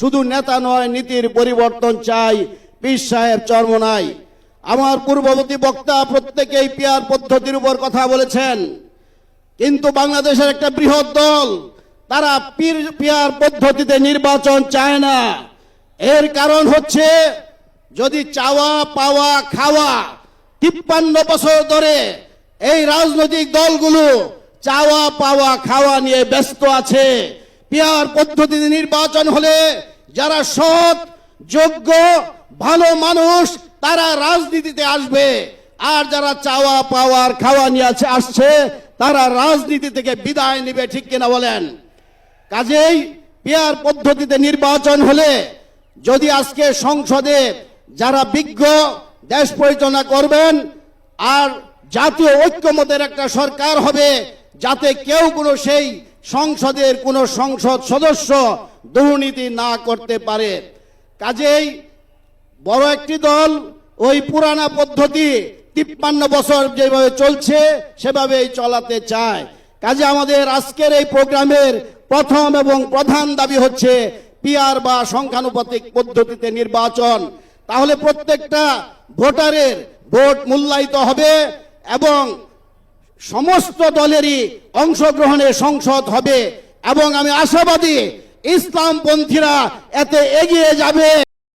শুধু নেতা নয়, নীতির পরিবর্তন চাই। পীর সাহেব চরমনাই। আমার পূর্ববর্তী বক্তা প্রত্যেকেই পিয়ার পদ্ধতির উপর কথা বলেছেন, কিন্তু বাংলাদেশের একটা বৃহৎ দল তারা পিয়ার পদ্ধতিতে নির্বাচন চায় না। এর কারণ হচ্ছে, যদি চাওয়া পাওয়া খাওয়া 53 বছর ধরে এই রাজনৈতিক দলগুলো চাওয়া পাওয়া খাওয়া নিয়ে ব্যস্ত আছে। পিয়ার পদ্ধতিতে নির্বাচন হলে যারা সৎ যোগ্য ভালো মানুষ তারা রাজনীতিতে আসবে, আর যারা চাওয়া পাওয়ার খাওয়া নিয়ে আসছে তারা রাজনীতি থেকে বিদায় নেবে। ঠিক কিনা বলেন? কাজেই পিয়ার পদ্ধতিতে নির্বাচন হলে, যদি আজকে সংসদে যারা বিজ্ঞ দেশ পরিচালনা করবেন, আর জাতীয় ঐক্যমতের একটা সরকার হবে, যাতে কেউ কোনো সেই সংসদের কোনো সংসদ সদস্য দুর্নীতি না করতে পারে। কাজেই বড় একটি দল ওই পুরানা পদ্ধতি 53 বছর যেভাবে চলছে সেভাবেই চলাতে চায়। কাজে আমাদের আজকের এই প্রোগ্রামের প্রথম এবং প্রধান দাবি হচ্ছে পিয়ার বা সংখ্যানুপাতিক পদ্ধতিতে নির্বাচন। তাহলে প্রত্যেকটা ভোটারের ভোট মূল্যায়িত হবে এবং সমস্ত দলেরই অংশগ্রহণে সংসদ হবে, এবং আমি আশাবাদী ইসলামপন্থীরা এতে এগিয়ে যাবে।